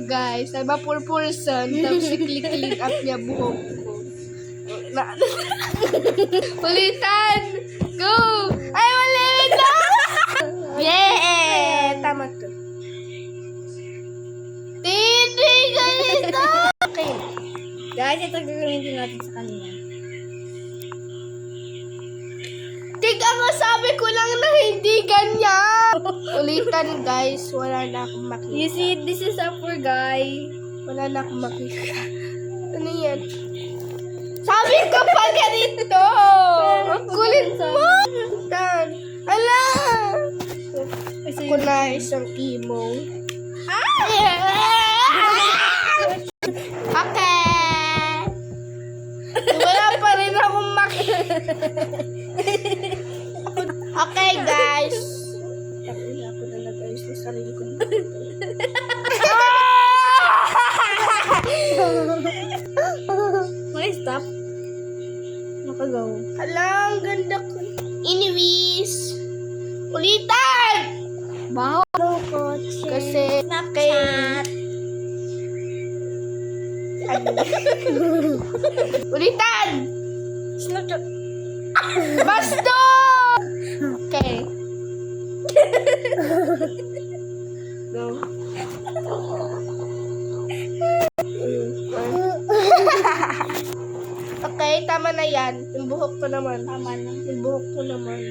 guys. Diba, person. Tapos i-click up niya buhok ko. Ulitan! Go! Ay, ulit na! Yeah! Tama to. Hindi ganito! Okay. Guys, ito gagamitin natin sa kanila. Tiga nga, sabi ko lang na hindi ganyan. Ulitan, guys. Wala na akong makita. You see, this is a poor guy. Wala na akong makita. Ano yan? Sabi ko pa ganito! Ang kulit mo! Dan. Ala! Ako na isang emo. Okay! Wala pa rin akong makita. Okay, guys. Ako na nag-ayos sa sarili ko. May stop. Nakagaw. Hala, ang ganda ko. Anyways, ulitan! Baho. Kasi, Snapchat. ulitan! Snapchat. Basto! Okay. Go. Okay, tama na yan. Yung buhok ko naman. Tama na. Yung buhok ko naman.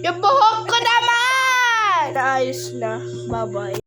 Yung buhok ko naman! Naayos na. Bye-bye.